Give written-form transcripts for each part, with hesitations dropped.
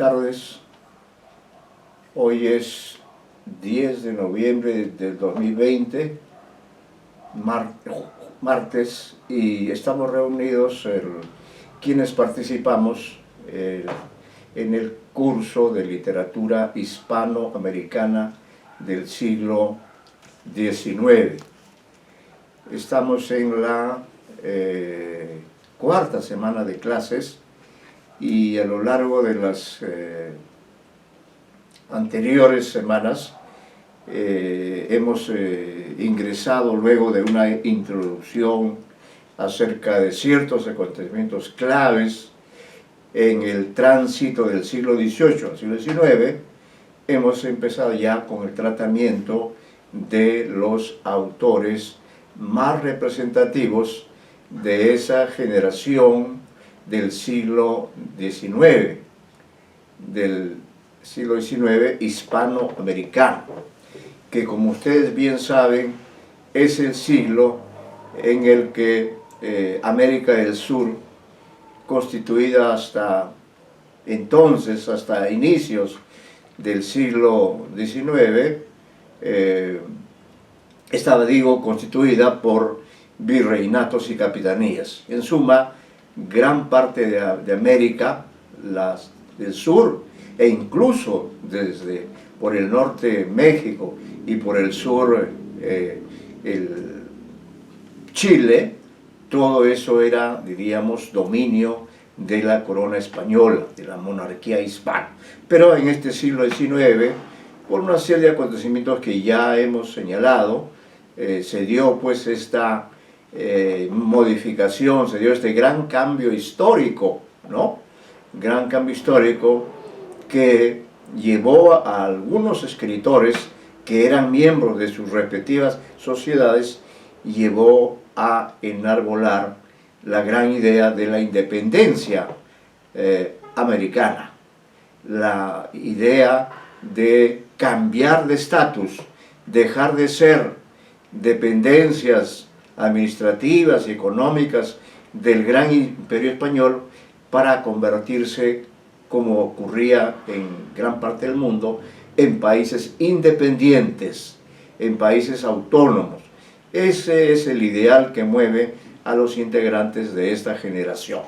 tardes. Hoy es 10 de noviembre del 2020, martes, y estamos reunidos quienes participamos en el curso de literatura hispanoamericana del siglo XIX. Estamos en la cuarta semana de clases y a lo largo de las anteriores semanas hemos ingresado luego de una introducción acerca de ciertos acontecimientos claves en el tránsito del siglo XVIII al siglo XIX. Hemos empezado ya con el tratamiento de los autores más representativos de esa generación del siglo XIX, hispanoamericano, que, como ustedes bien saben, es el siglo en el que América del Sur, constituida hasta entonces, hasta inicios del siglo XIX, estaba, constituida por virreinatos y capitanías. En suma, gran parte de América del Sur, e incluso por el norte México y por el sur Chile, todo eso era, diríamos, dominio de la corona española, de la monarquía hispana. Pero en este siglo XIX, por una serie de acontecimientos que ya hemos señalado, se dio pues esta modificación, se dio este gran cambio histórico, ¿no? Gran cambio histórico que llevó a algunos escritores que eran miembros de sus respectivas sociedades, llevó a enarbolar la gran idea de la independencia americana, la idea de cambiar de estatus, dejar de ser dependencias administrativas y económicas del gran imperio español para convertirse, como ocurría en gran parte del mundo, en países independientes, en países autónomos. Ese es el ideal que mueve a los integrantes de esta generación.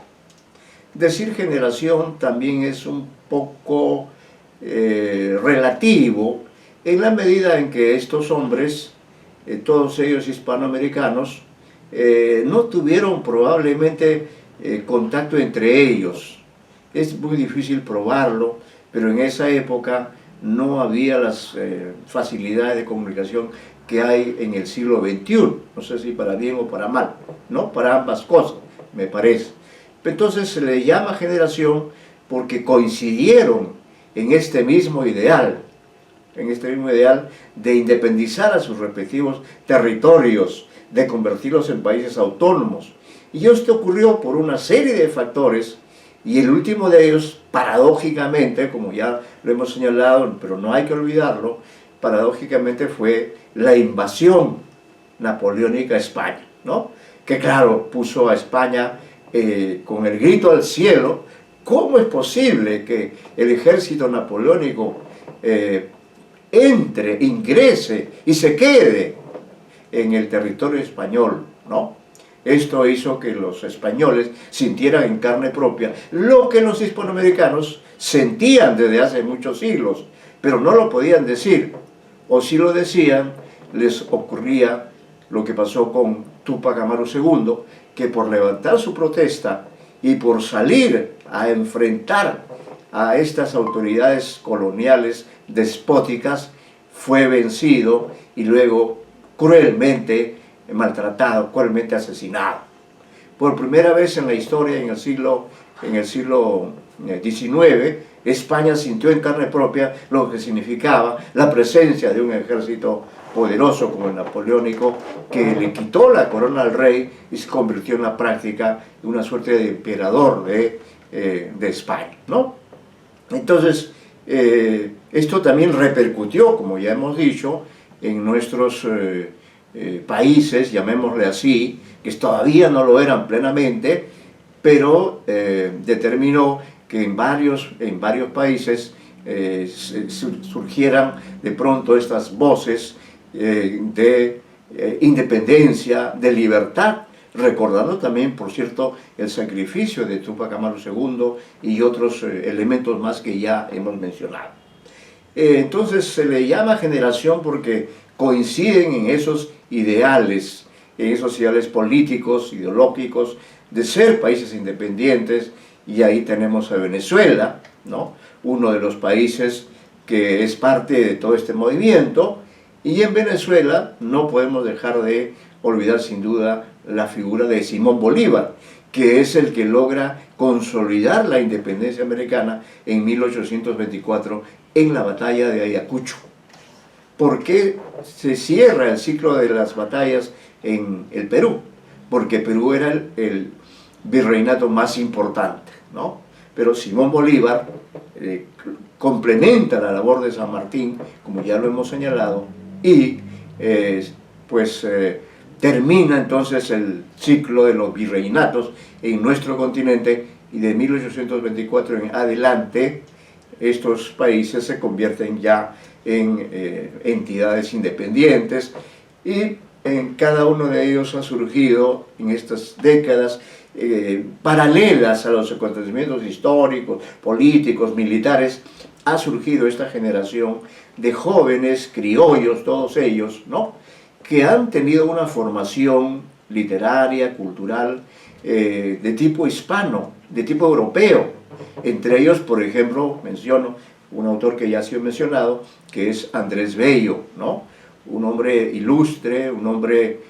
Decir generación también es un poco relativo, en la medida en que estos hombres, todos ellos hispanoamericanos, no tuvieron probablemente contacto entre ellos. Es muy difícil probarlo, pero en esa época no había las facilidades de comunicación que hay en el siglo XXI, no sé si para bien o para mal, ¿no? Para ambas cosas, me parece. Entonces se le llama generación porque coincidieron en este mismo ideal, de independizar a sus respectivos territorios, de convertirlos en países autónomos. Y esto ocurrió por una serie de factores, y el último de ellos, paradójicamente, como ya lo hemos señalado, pero no hay que olvidarlo, paradójicamente fue la invasión napoleónica a España, ¿no? Que claro, puso a España con el grito al cielo. ¿Cómo es posible que el ejército napoleónico ingrese y se quede en el territorio español, ¿no? Esto hizo que los españoles sintieran en carne propia lo que los hispanoamericanos sentían desde hace muchos siglos, pero no lo podían decir, o si lo decían, les ocurría lo que pasó con Túpac Amaru II, que por levantar su protesta y por salir a enfrentar a estas autoridades coloniales despóticas, fue vencido y luego cruelmente maltratado, cruelmente asesinado. Por primera vez en la historia, en el siglo XIX, España sintió en carne propia lo que significaba la presencia de un ejército poderoso como el napoleónico, que le quitó la corona al rey y se convirtió en la práctica en una suerte de emperador de España, ¿no? Entonces, esto también repercutió, como ya hemos dicho, en nuestros países, llamémosle así, que todavía no lo eran plenamente, pero determinó que en varios países surgieran de pronto estas voces de independencia, de libertad, recordando también, por cierto, el sacrificio de Túpac Amaru II y otros elementos más que ya hemos mencionado. Entonces se le llama generación porque coinciden en esos ideales políticos, ideológicos, de ser países independientes, y ahí tenemos a Venezuela, ¿no? Uno de los países que es parte de todo este movimiento, y en Venezuela no podemos dejar de olvidar sin duda la figura de Simón Bolívar, que es el que logra consolidar la independencia americana en 1824 en la batalla de Ayacucho. ¿Por qué se cierra el ciclo de las batallas en el Perú? Porque Perú era el virreinato más importante, ¿no? Pero Simón Bolívar complementa la labor de San Martín, como ya lo hemos señalado, y termina entonces el ciclo de los virreinatos en nuestro continente, y de 1824 en adelante estos países se convierten ya en entidades independientes, y en cada uno de ellos ha surgido en estas décadas paralelas a los acontecimientos históricos, políticos, militares, ha surgido esta generación de jóvenes criollos, todos ellos, ¿no?, que han tenido una formación literaria, cultural, de tipo hispano, de tipo europeo. Entre ellos, por ejemplo, menciono un autor que ya ha sido mencionado, que es Andrés Bello, ¿no?, un hombre ilustre, un hombre,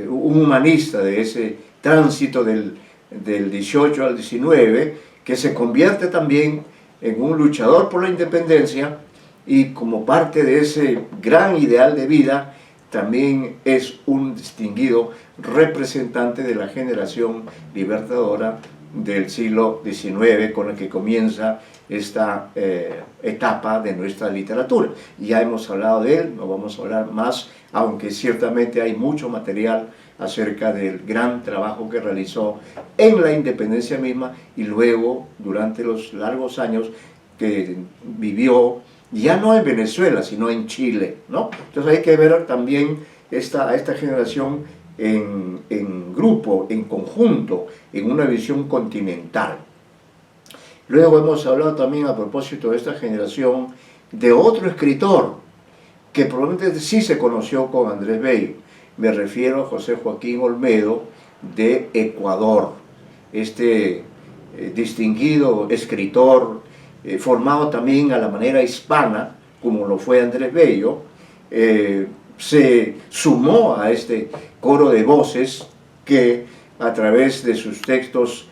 un humanista de ese tránsito del 18 al 19, que se convierte también en un luchador por la independencia, y como parte de ese gran ideal de vida, también es un distinguido representante de la generación libertadora del siglo XIX, con la que comienza esta etapa de nuestra literatura. Ya hemos hablado de él, no vamos a hablar más, aunque ciertamente hay mucho material acerca del gran trabajo que realizó en la independencia misma, y luego durante los largos años que vivió, ya no en Venezuela, sino en Chile, ¿no? Entonces hay que ver también esta generación en grupo, en conjunto, en una visión continental. Luego hemos hablado también, a propósito de esta generación, de otro escritor que probablemente sí se conoció con Andrés Bello. Me refiero a José Joaquín Olmedo, de Ecuador, este distinguido escritor, formado también a la manera hispana, como lo fue Andrés Bello. Se sumó a este coro de voces que, a través de sus textos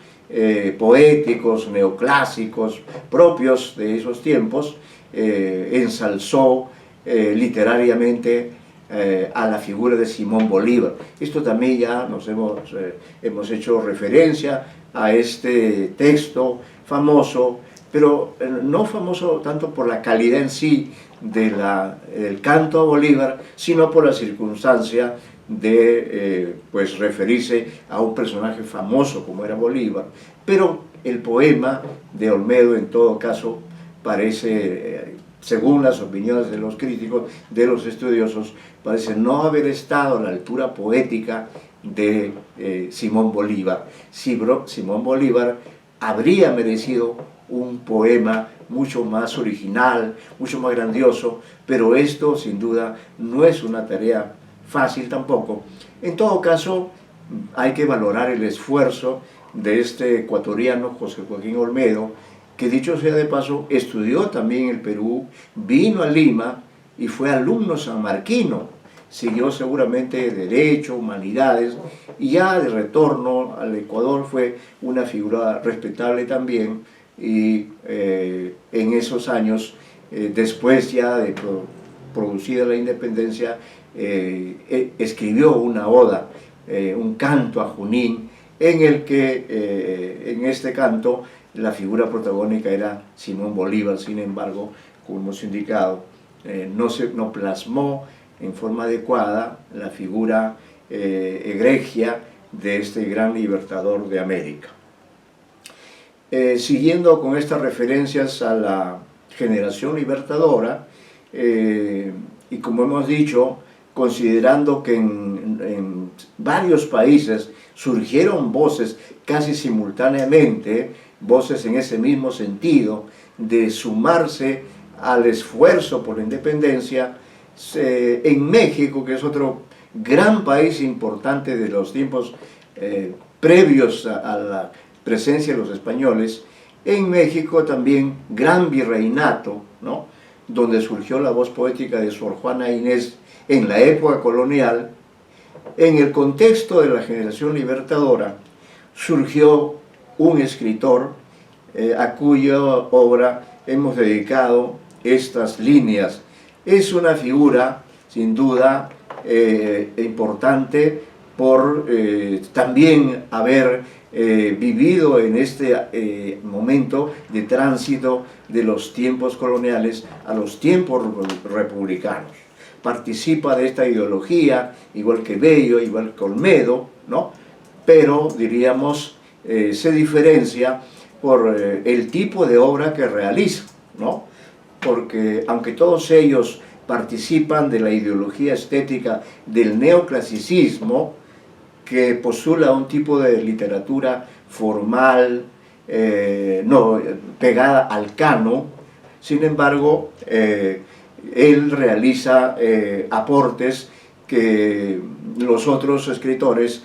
poéticos, neoclásicos, propios de esos tiempos, ensalzó literariamente a la figura de Simón Bolívar. Esto también ya hemos hecho referencia a este texto famoso, pero no famoso tanto por la calidad en sí del canto a Bolívar, sino por la circunstancia de referirse a un personaje famoso como era Bolívar. Pero el poema de Olmedo, en todo caso, parece, según las opiniones de los críticos, de los estudiosos, parece no haber estado a la altura poética de Simón Bolívar. Simón Bolívar habría merecido un poema mucho más original, mucho más grandioso, pero esto sin duda no es una tarea fácil tampoco. En todo caso, hay que valorar el esfuerzo de este ecuatoriano, José Joaquín Olmedo, que, dicho sea de paso, estudió también en el Perú, vino a Lima y fue alumno sanmarquino. Siguió seguramente Derecho, Humanidades, y ya de retorno al Ecuador fue una figura respetable también, y en esos años, después ya de producida la independencia, escribió una oda, un canto a Junín, en el que en este canto la figura protagónica era Simón Bolívar. Sin embargo, como hemos indicado, no plasmó en forma adecuada la figura egregia de este gran libertador de América. Siguiendo con estas referencias a la generación libertadora, y como hemos dicho, considerando que en varios países surgieron voces casi simultáneamente, voces en ese mismo sentido, de sumarse al esfuerzo por la independencia, en México, que es otro gran país importante de los tiempos previos a la presencia de los españoles, en México también gran virreinato, ¿no?, donde surgió la voz poética de Sor Juana Inés en la época colonial. En el contexto de la generación libertadora surgió un escritor a cuya obra hemos dedicado estas líneas. Es una figura sin duda importante por también haber vivido en este momento de tránsito de los tiempos coloniales a los tiempos republicanos. Participa de esta ideología, igual que Bello, igual que Olmedo, ¿no?, pero diríamos se diferencia por el tipo de obra que realiza, ¿no?, porque aunque todos ellos participan de la ideología estética del neoclasicismo, que postula un tipo de literatura formal, pegada al canon, sin embargo, él realiza aportes que los otros escritores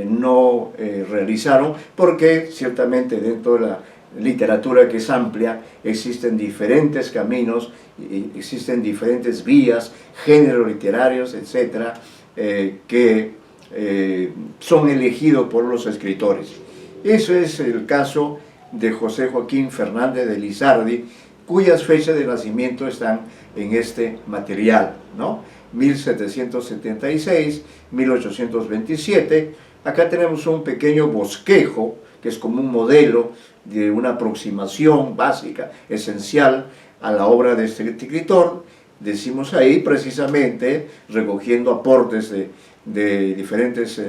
no realizaron, porque ciertamente dentro de la literatura, que es amplia, existen diferentes caminos, existen diferentes vías, géneros literarios, etcétera, que son elegidos por los escritores. Eso es el caso de José Joaquín Fernández de Lizardi, cuyas fechas de nacimiento están en este material, ¿no?, 1776, 1827. Acá tenemos un pequeño bosquejo, que es como un modelo de una aproximación básica, esencial, a la obra de este escritor. Decimos ahí precisamente, recogiendo aportes de diferentes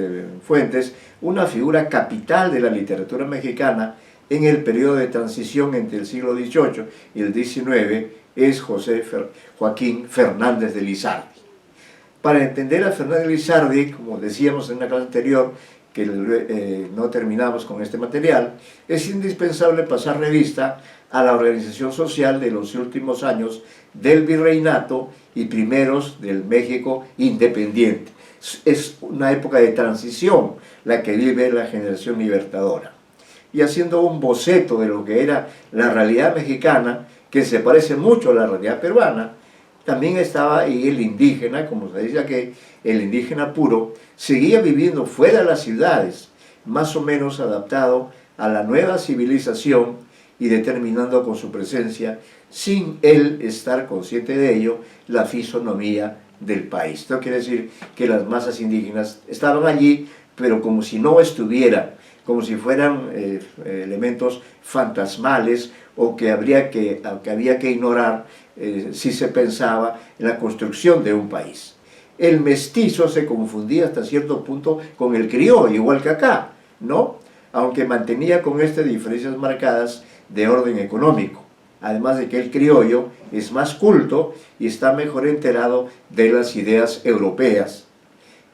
fuentes, una figura capital de la literatura mexicana en el periodo de transición entre el siglo XVIII y el XIX, es José Joaquín Fernández de Lizardi. Para entender a Fernández de Lizardi, como decíamos en una clase anterior, que no terminamos con este material, es indispensable pasar revista a la organización social de los últimos años del virreinato y primeros del México independiente. Es una época de transición la que vive la generación libertadora. Y haciendo un boceto de lo que era la realidad mexicana, que se parece mucho a la realidad peruana, también estaba ahí el indígena, como se dice aquí, el indígena puro, seguía viviendo fuera de las ciudades, más o menos adaptado a la nueva civilización y determinando con su presencia, sin él estar consciente de ello, la fisonomía del país. Esto quiere decir que las masas indígenas estaban allí, pero como si no estuvieran, como si fueran elementos fantasmales o que había que ignorar si se pensaba en la construcción de un país. El mestizo se confundía hasta cierto punto con el criollo, igual que acá, ¿no?, aunque mantenía con diferencias marcadas de orden económico, además de que el criollo es más culto y está mejor enterado de las ideas europeas.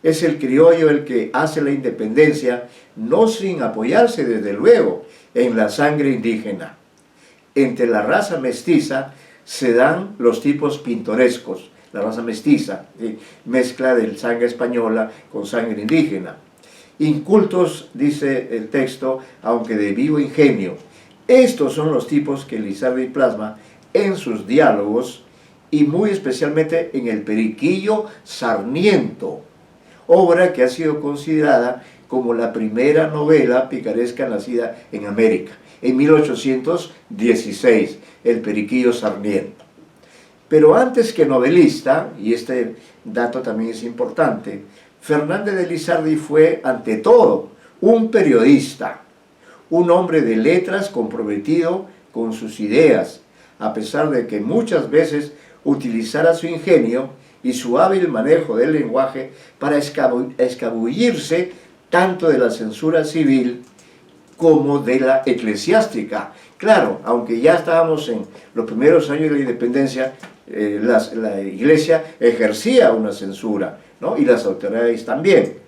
Es el criollo el que hace la independencia, no sin apoyarse desde luego en la sangre indígena. Entre la raza mestiza se dan los tipos pintorescos, la raza mestiza, mezcla de sangre española con sangre indígena. Incultos, dice el texto, aunque de vivo ingenio. Estos son los tipos que Lizardi plasma en sus diálogos y muy especialmente en El Periquillo Sarniento, obra que ha sido considerada como la primera novela picaresca nacida en América, en 1816, El Periquillo Sarniento. Pero antes que novelista, y este dato también es importante, Fernández de Lizardi fue, ante todo, un periodista, un hombre de letras comprometido con sus ideas, a pesar de que muchas veces utilizara su ingenio y su hábil manejo del lenguaje para escabullirse tanto de la censura civil como de la eclesiástica. Claro, aunque ya estábamos en los primeros años de la independencia, la iglesia ejercía una censura, ¿no? Y las autoridades también.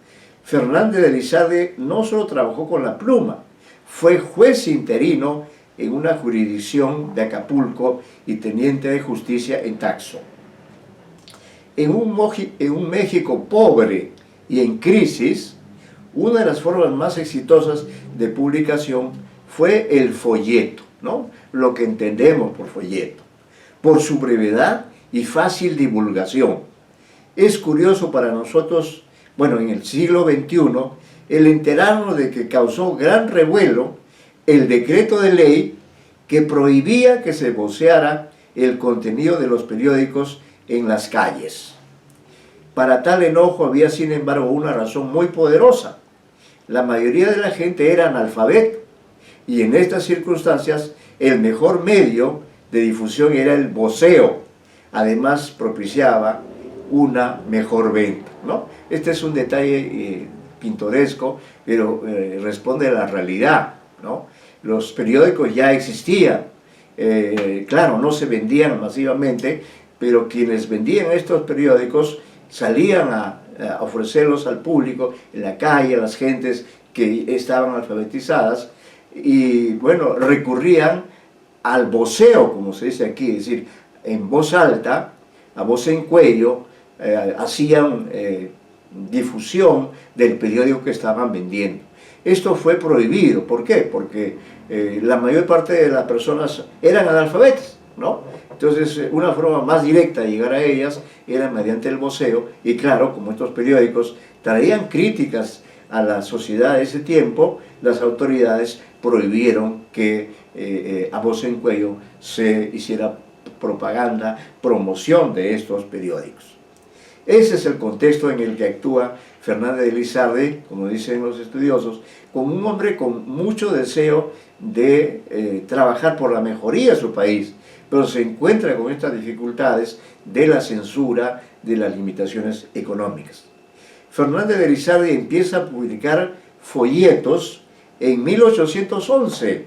Fernández de Elizalde no solo trabajó con la pluma, fue juez interino en una jurisdicción de Acapulco y teniente de justicia en Taxco. En un México pobre y en crisis, una de las formas más exitosas de publicación fue el folleto, ¿no? Lo que entendemos por folleto, por su brevedad y fácil divulgación. Es curioso para nosotros, bueno, en el siglo XXI, el enterarnos de que causó gran revuelo el decreto de ley que prohibía que se voceara el contenido de los periódicos en las calles. Para tal enojo había, sin embargo, una razón muy poderosa. La mayoría de la gente era analfabeta y en estas circunstancias el mejor medio de difusión era el voceo. Además propiciaba una mejor venta, ¿no? Este es un detalle pintoresco, pero responde a la realidad, ¿no? Los periódicos ya existían, claro, no se vendían masivamente, pero quienes vendían estos periódicos salían a ofrecerlos al público, en la calle, a las gentes que estaban alfabetizadas, y bueno, recurrían al voceo, como se dice aquí, es decir, en voz alta, a voz en cuello, hacían difusión del periódico que estaban vendiendo. Esto fue prohibido. ¿Por qué? Porque la mayor parte de las personas eran analfabetas, ¿no? Entonces, una forma más directa de llegar a ellas era mediante el voceo, y claro, como estos periódicos traían críticas a la sociedad de ese tiempo, las autoridades prohibieron que a voz en cuello se hiciera propaganda, promoción de estos periódicos. Ese es el contexto en el que actúa Fernández de Elizalde, como dicen los estudiosos, como un hombre con mucho deseo de trabajar por la mejoría de su país, pero se encuentra con estas dificultades de la censura, de las limitaciones económicas. Fernández de Elizalde empieza a publicar folletos en 1811,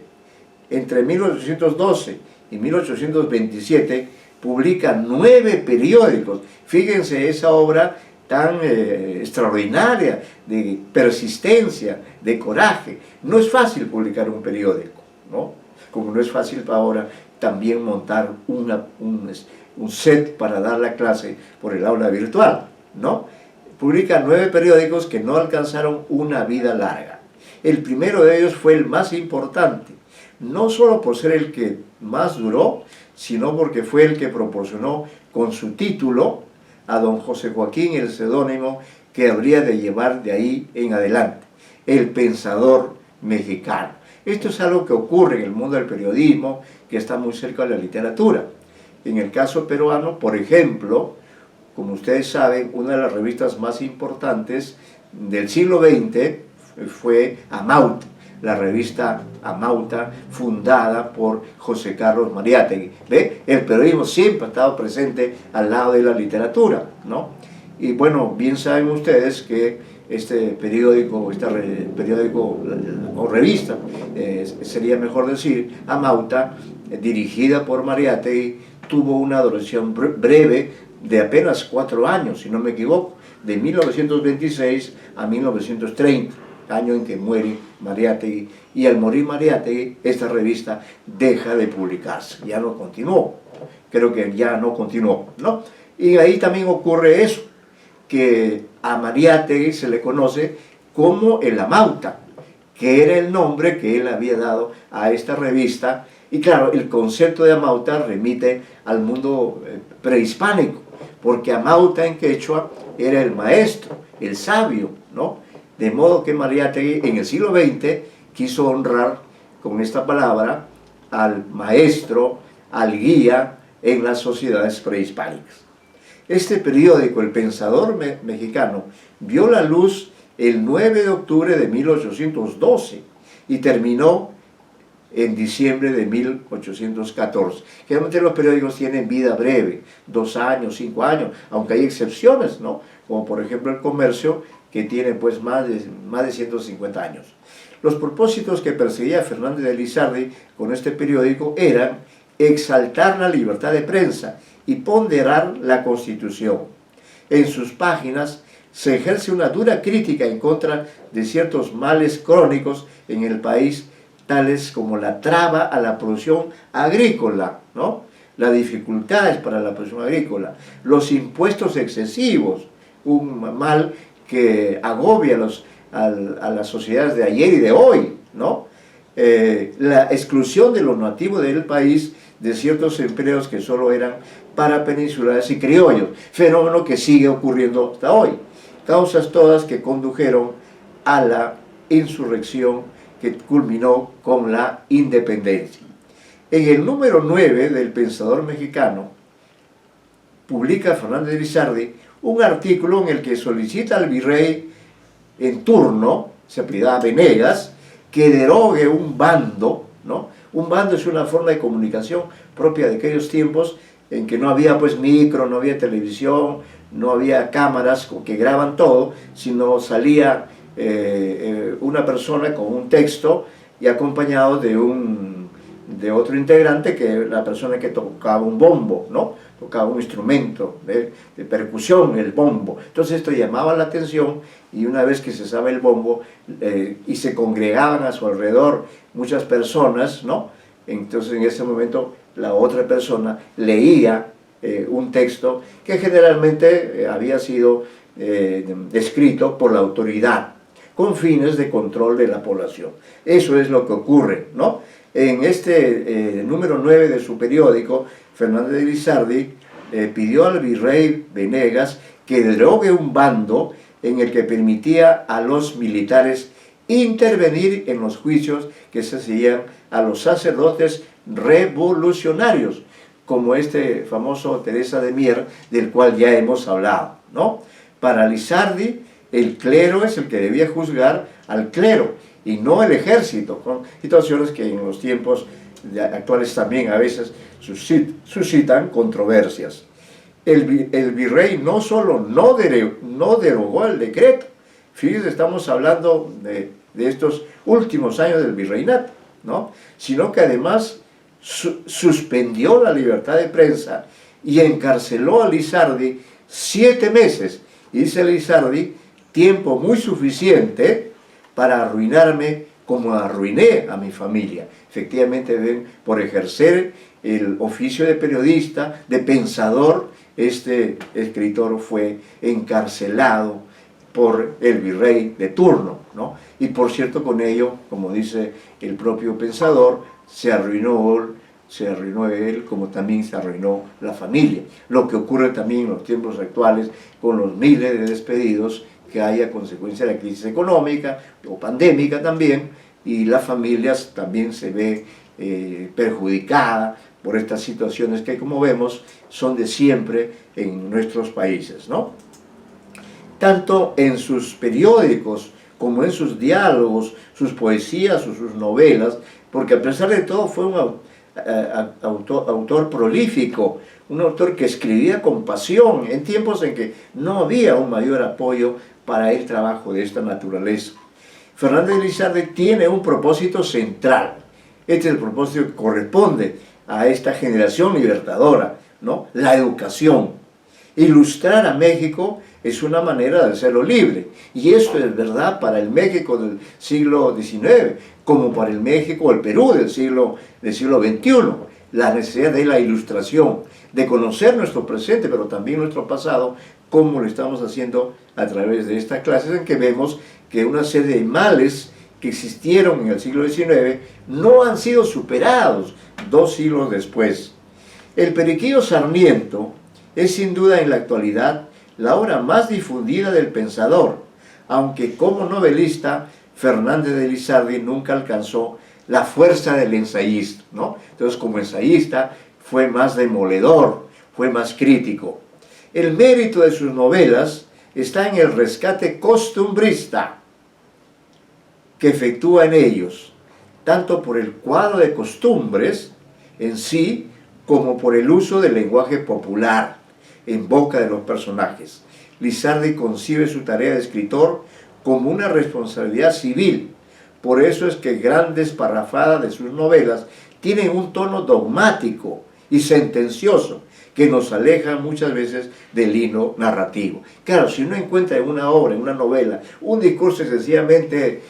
entre 1812 y 1827, publica 9 periódicos. Fíjense esa obra tan extraordinaria, de persistencia, de coraje. No es fácil publicar un periódico, ¿no? Como no es fácil ahora también montar un set para dar la clase por el aula virtual, ¿no? Publica 9 periódicos que no alcanzaron una vida larga. El primero de ellos fue el más importante, no solo por ser el que más duró, sino porque fue el que proporcionó con su título a don José Joaquín el seudónimo que habría de llevar de ahí en adelante, El Pensador Mexicano. Esto es algo que ocurre en el mundo del periodismo, que está muy cerca de la literatura. En el caso peruano, por ejemplo, como ustedes saben, una de las revistas más importantes del siglo XX fue Amauta, la revista Amauta, fundada por José Carlos Mariátegui. ¿Ve? El periodismo siempre ha estado presente al lado de la literatura, ¿no? Y bueno, bien saben ustedes que este periódico, o revista, sería mejor decir, Amauta, dirigida por Mariátegui, tuvo una duración breve de apenas 4 años, si no me equivoco, de 1926 a 1930. Año en que muere Mariátegui, y al morir Mariátegui, esta revista deja de publicarse, ya no continuó, creo que ya no continuó, ¿no? Y ahí también ocurre eso, que a Mariátegui se le conoce como el Amauta, que era el nombre que él había dado a esta revista, y claro, el concepto de Amauta remite al mundo prehispánico, porque Amauta en quechua era el maestro, el sabio, ¿no? De modo que Mariátegui en el siglo XX quiso honrar con esta palabra al maestro, al guía en las sociedades prehispánicas. Este periódico, El Pensador Mexicano, vio la luz el 9 de octubre de 1812 y terminó en diciembre de 1814. Generalmente los periódicos tienen vida breve, 2 años, 5 años, aunque hay excepciones, ¿no? Como por ejemplo El Comercio, que tiene pues más de 150 años. Los propósitos que perseguía Fernández de Lizardi con este periódico eran exaltar la libertad de prensa y ponderar la Constitución. En sus páginas se ejerce una dura crítica en contra de ciertos males crónicos en el país, tales como la traba a la producción agrícola, ¿no? Las dificultades para la producción agrícola, los impuestos excesivos, un mal que agobia a las sociedades de ayer y de hoy, ¿no? La exclusión de los nativos del país de ciertos empleos que solo eran para peninsulares y criollos, fenómeno que sigue ocurriendo hasta hoy. Causas todas que condujeron a la insurrección que culminó con la independencia. En el número 9 del Pensador Mexicano, publica Fernández de Lizardi un artículo en el que solicita al virrey en turno, se apellidaba Venegas, que derogue un bando, ¿no? Un bando es una forma de comunicación propia de aquellos tiempos en que no había pues micro, no había televisión, no había cámaras que graban todo, sino salía una persona con un texto y acompañado de otro integrante, que era la persona que tocaba un bombo, ¿no? Tocaba un instrumento de percusión, el bombo. Entonces esto llamaba la atención, y una vez que se sabe el bombo y se congregaban a su alrededor muchas personas, ¿no? Entonces en ese momento la otra persona leía un texto que generalmente había sido escrito por la autoridad con fines de control de la población. Eso es lo que ocurre, ¿no? En este número 9 de su periódico, Fernández de Lizardi pidió al virrey Venegas que derogue un bando en el que permitía a los militares intervenir en los juicios que se hacían a los sacerdotes revolucionarios, como este famoso Teresa de Mier, del cual ya hemos hablado, ¿no? Para Lizardi, el clero es el que debía juzgar al clero, y no el ejército, con situaciones que en los tiempos actuales también a veces suscitan controversias. El virrey no solo no derogó el decreto, fíjense, estamos hablando de estos últimos años del virreinato, ¿no? Sino que además suspendió la libertad de prensa y encarceló a Lizardi 7 meses. Y dice Lizardi, tiempo muy suficiente para arruinarme como arruiné a mi familia. Efectivamente, ven, por ejercer el oficio de periodista, de pensador, este escritor fue encarcelado por el virrey de turno, ¿no? Y por cierto, con ello, como dice el propio pensador, se arruinó él, como también se arruinó la familia. Lo que ocurre también en los tiempos actuales con los miles de despedidos que hay a consecuencia de la crisis económica o pandémica también, y las familias también se ve perjudicada por estas situaciones que, como vemos, son de siempre en nuestros países, ¿no? Tanto en sus periódicos como en sus diálogos, sus poesías o sus novelas, porque a pesar de todo fue un autor prolífico, un autor que escribía con pasión en tiempos en que no había un mayor apoyo para el trabajo de esta naturaleza. Fernández de Lizardi tiene un propósito central. Este es el propósito que corresponde a esta generación libertadora, ¿no? La educación. Ilustrar a México es una manera de hacerlo libre, y esto es verdad para el México del siglo XIX, como para el México, el Perú del siglo XXI. La necesidad de la ilustración, de conocer nuestro presente, pero también nuestro pasado, como lo estamos haciendo a través de estas clases en que vemos que una serie de males que existieron en el siglo XIX no han sido superados 2 siglos después. El Periquillo Sarmiento es sin duda en la actualidad la obra más difundida del pensador, aunque como novelista Fernández de Lizardi nunca alcanzó la fuerza del ensayista, ¿no? Entonces, como ensayista fue más demoledor, fue más crítico. El mérito de sus novelas está en el rescate costumbrista que efectúa en ellos, tanto por el cuadro de costumbres en sí, como por el uso del lenguaje popular en boca de los personajes. Lizardi concibe su tarea de escritor como una responsabilidad civil, Por eso es que grandes parrafadas de sus novelas tienen un tono dogmático y sentencioso que nos aleja muchas veces del hilo narrativo. Claro, si uno encuentra en una obra, en una novela, un discurso sencillamente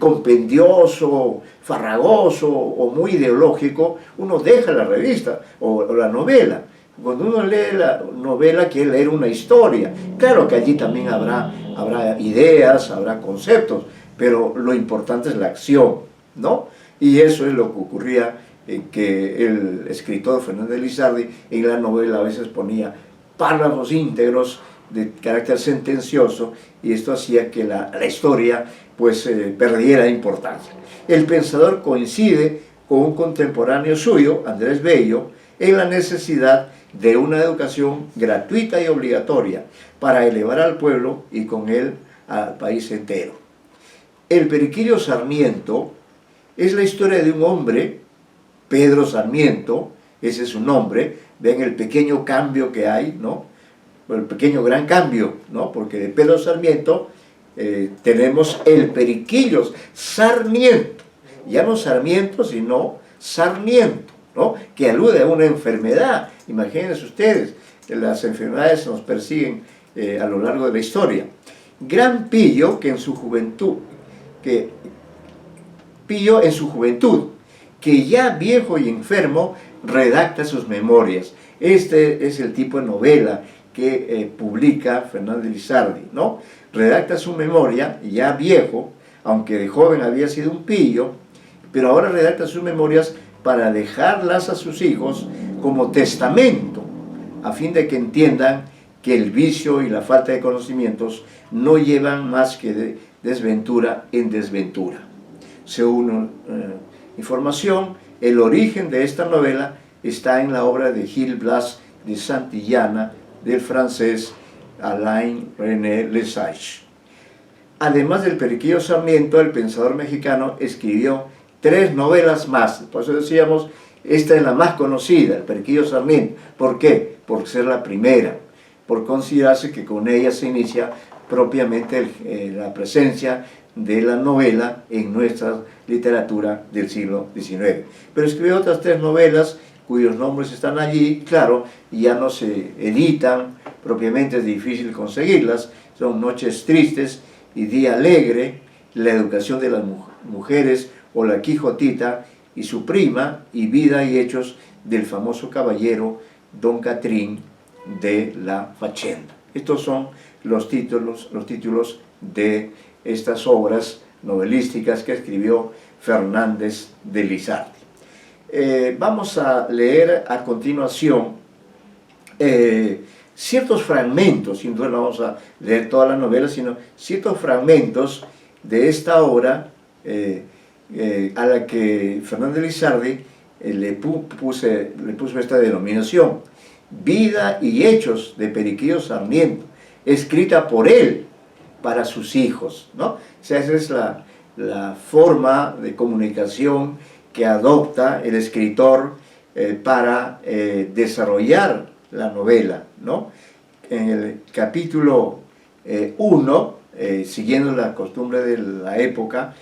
compendioso, farragoso o muy ideológico, uno deja la revista o la novela. Cuando uno lee la novela, quiere leer una historia. Claro que allí también habrá ideas, habrá conceptos, pero lo importante es la acción, ¿no? Y eso es lo que ocurría en que el escritor Fernández de Lizardi en la novela a veces ponía párrafos íntegros de carácter sentencioso, y esto hacía que la historia pues perdiera importancia. El pensador coincide con un contemporáneo suyo, Andrés Bello, en la necesidad de una educación gratuita y obligatoria para elevar al pueblo y con él al país entero. El Periquillo Sarmiento es la historia de un hombre, Pedro Sarmiento, ese es su nombre. Ven el pequeño cambio que hay, ¿no? El pequeño gran cambio, ¿no? Porque de Pedro Sarmiento tenemos el Periquillo Sarmiento, ya no Sarmiento, sino Sarmiento, ¿no? Que alude a una enfermedad. Imagínense ustedes, las enfermedades nos persiguen a lo largo de la historia. Gran Pillo, que en su juventud, Pillo en su juventud, que ya viejo y enfermo, redacta sus memorias. Este es el tipo de novela que publica Fernández de Lizardi, ¿no? Redacta su memoria, ya viejo, aunque de joven había sido un pillo, pero ahora redacta sus memorias para dejarlas a sus hijos como testamento, a fin de que entiendan que el vicio y la falta de conocimientos no llevan más que de desventura en desventura. Según información, el origen de esta novela está en la obra de Gil Blas de Santillana, del francés Alain René Lesage. Además del Periquillo Sarmiento, el pensador mexicano escribió 3 novelas más. Por eso decíamos, esta es la más conocida, el Periquillo Sarmiento. ¿Por qué? Por ser la primera, por considerarse que con ella se inicia propiamente la presencia de la novela en nuestra literatura del siglo XIX. Pero escribió otras 3 novelas cuyos nombres están allí, claro, y ya no se editan, propiamente es difícil conseguirlas. Son Noches Tristes y Día Alegre, La Educación de las Mujeres o La Quijotita y su prima, y Vida y Hechos del famoso caballero Don Catrín de la Fachenda. Estos son los títulos de estas obras novelísticas que escribió Fernández de Lizardi. Vamos a leer a continuación ciertos fragmentos, sin duda no vamos a leer toda la novela, sino ciertos fragmentos de esta obra a la que Fernández de Lizardi le puso esta denominación: Vida y Hechos de Periquillo Sarmiento, escrita por él para sus hijos, ¿no? O sea, esa es la forma de comunicación que adopta el escritor para desarrollar la novela, ¿no? En el capítulo 1, siguiendo la costumbre de la época,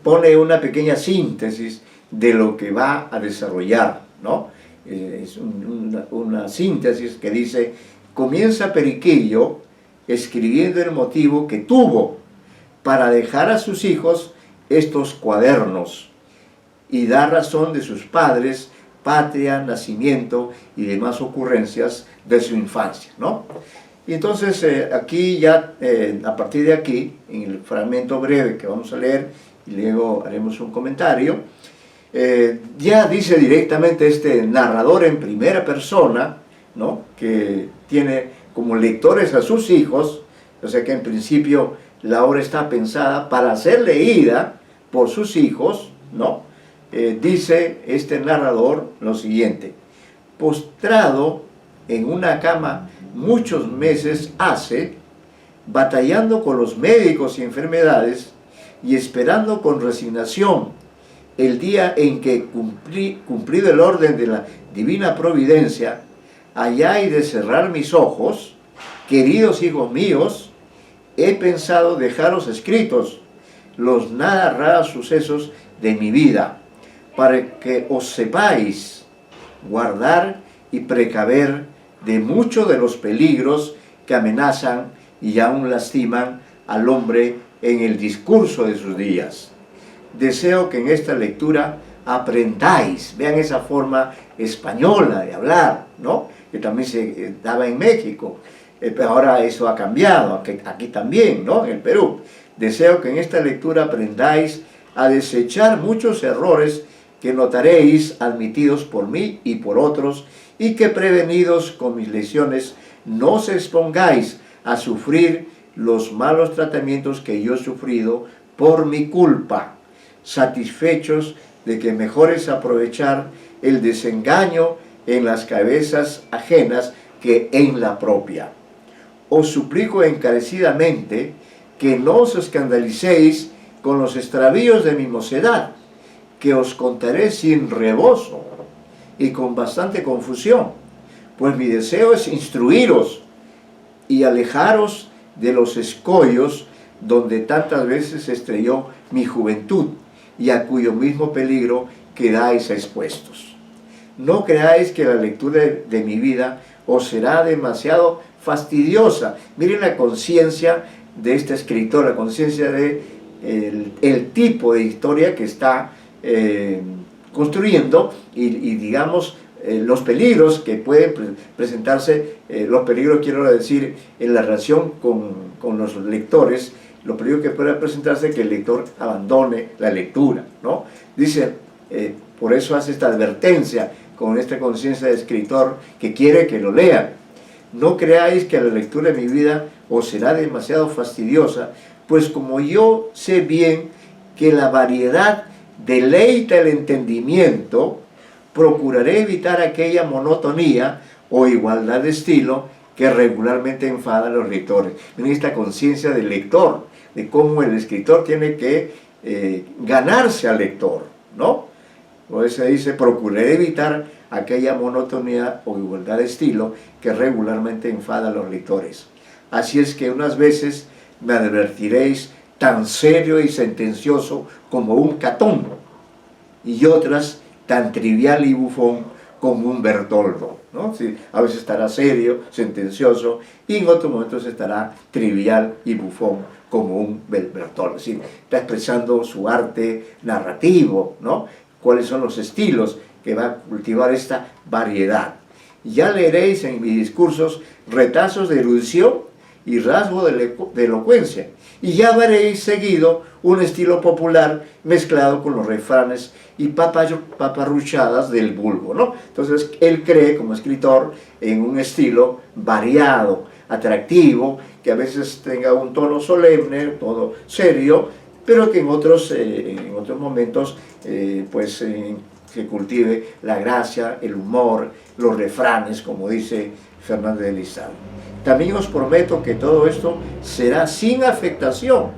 pone una pequeña síntesis de lo que va a desarrollar, ¿no? Es una síntesis que dice: comienza Periquillo escribiendo el motivo que tuvo para dejar a sus hijos estos cuadernos y dar razón de sus padres, patria, nacimiento y demás ocurrencias de su infancia, ¿no? Y entonces aquí ya, a partir de aquí, en el fragmento breve que vamos a leer y luego haremos un comentario, ya dice directamente este narrador en primera persona, ¿no? Que tiene como lectores a sus hijos, o sea que en principio la obra está pensada para ser leída por sus hijos, ¿no? Dice este narrador lo siguiente: postrado en una cama muchos meses hace, batallando con los médicos y enfermedades y esperando con resignación el día en que, cumplido el orden de la divina providencia, allá y de cerrar mis ojos, queridos hijos míos, he pensado dejaros escritos los nada raros sucesos de mi vida, para que os sepáis guardar y precaver de muchos de los peligros que amenazan y aún lastiman al hombre en el discurso de sus días. Deseo que en esta lectura aprendáis, vean esa forma española de hablar, ¿no?, que también se daba en México, pero ahora eso ha cambiado, aquí también, ¿no?, en el Perú. Deseo que en esta lectura aprendáis a desechar muchos errores que notaréis admitidos por mí y por otros, y que prevenidos con mis lecciones no os expongáis a sufrir los malos tratamientos que yo he sufrido por mi culpa, satisfechos de que mejor es aprovechar el desengaño en las cabezas ajenas que en la propia. Os suplico encarecidamente que no os escandalicéis con los extravíos de mi mocedad, que os contaré sin rebozo y con bastante confusión, pues mi deseo es instruiros y alejaros de los escollos donde tantas veces se estrelló mi juventud y a cuyo mismo peligro quedáis expuestos. No creáis que la lectura de mi vida os será demasiado fastidiosa. Miren la conciencia de este escritor, la conciencia de el tipo de historia que está construyendo y digamos, los peligros que pueden presentarse, los peligros quiero decir en la relación con los lectores, los peligros que puede presentarse que el lector abandone la lectura, ¿no? Dice, por eso hace esta advertencia con esta conciencia de escritor que quiere que lo lean. No creáis que la lectura de mi vida os será demasiado fastidiosa, pues como yo sé bien que la variedad deleita el entendimiento, procuraré evitar aquella monotonía o igualdad de estilo que regularmente enfada a los lectores. Miren esta conciencia del lector, de cómo el escritor tiene que ganarse al lector, ¿no? Por eso dice, procuraré evitar aquella monotonía o igualdad de estilo que regularmente enfada a los lectores. Así es que unas veces me advertiréis tan serio y sentencioso como un Catón, y otras tan trivial y bufón como un Bertoldo, ¿no? Sí, a veces estará serio, sentencioso, y en otros momentos estará trivial y bufón como un Bertoldo. Es decir, está expresando su arte narrativo, ¿no? Cuáles son los estilos que va a cultivar esta variedad. Ya leeréis en mis discursos retazos de erudición y rasgo de elocuencia, y ya veréis seguido un estilo popular mezclado con los refranes y paparruchadas del vulgo, ¿no? Entonces él cree como escritor en un estilo variado, atractivo, que a veces tenga un tono solemne, todo serio, pero que en otros momentos que cultive la gracia, el humor, los refranes, como dice Fernández de Lizalde. También os prometo que todo esto será sin afectación